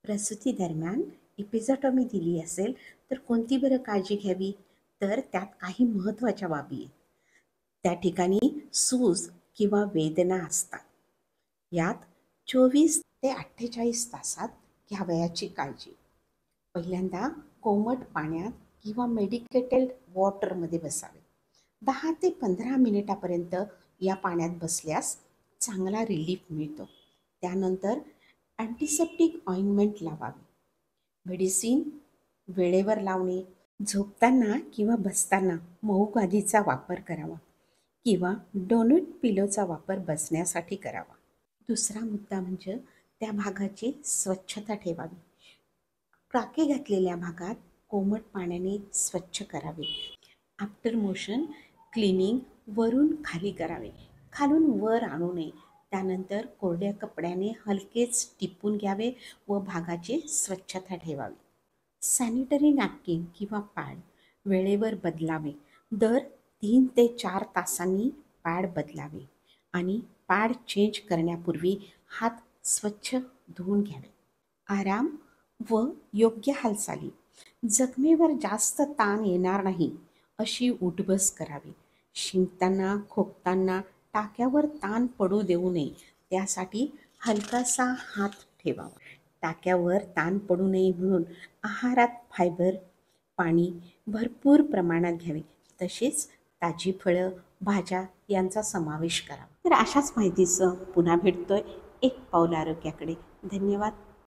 प्रसूती दरम्यान इपिझॉटॉमी दिली असेल तर कोणती बरं काळजी घ्यावी? तर त्यात काही महत्त्वाच्या बाबी आहेत. त्या ठिकाणी सूज किंवा वेदना असतात. यात 24 ते 48 तासात घ्यावयाची काळजी. पहिल्यांदा कोमट पाण्यात किंवा मेडिकेटेड वॉटरमध्ये बसावे. 10 ते 15 मिनिटापर्यंत या पाण्यात बसल्यास चांगला रिलीफ मिळतो. त्यानंतर अँटिसेप्टिक ऑइंटमेंट लावावी. मेडिसिन वेळेवर लावणे. झोपताना किंवा बसताना मऊ गादीचा वापर करावा किंवा डोनट पिलोचा वापर बसण्यासाठी करावा. दुसरा मुद्दा म्हणजे त्या भागाची स्वच्छता ठेवावी. टाके घातलेल्या भागात कोमट पाण्याने स्वच्छ करावे. आफ्टर मोशन क्लिनिंग वरून खाली करावे, खालून वर आणू नये. त्यानंतर कोरड्या कपड्याने हलकेच टिपून घ्यावे व भागाची स्वच्छता ठेवावी. सॅनिटरी नॅपकिन किंवा पॅड वेळेवर बदलावे. दर 3 ते 4 तासांनी पॅड बदलावे आणि पॅड चेंज करण्यापूर्वी हात स्वच्छ धुवून घ्यावे. आराम व योग्य हालचाली. जखमेवर जास्त ताण येणार नाही अशी उठबस करावी. शिंकताना खोकताना टाक्यावर ताण पडू देऊ नये, त्यासाठी हलकासा हात ठेवावा. टाक्यावर ताण पडू नये म्हणून आहारात फायबर, पाणी भरपूर प्रमाणात घ्यावे. तसेच ताजी फळं, भाज्या यांचा समावेश करावा. तर अशाच माहितीसह पुन्हा भेटतोय एक पाऊल आरोग्याकडे. धन्यवाद.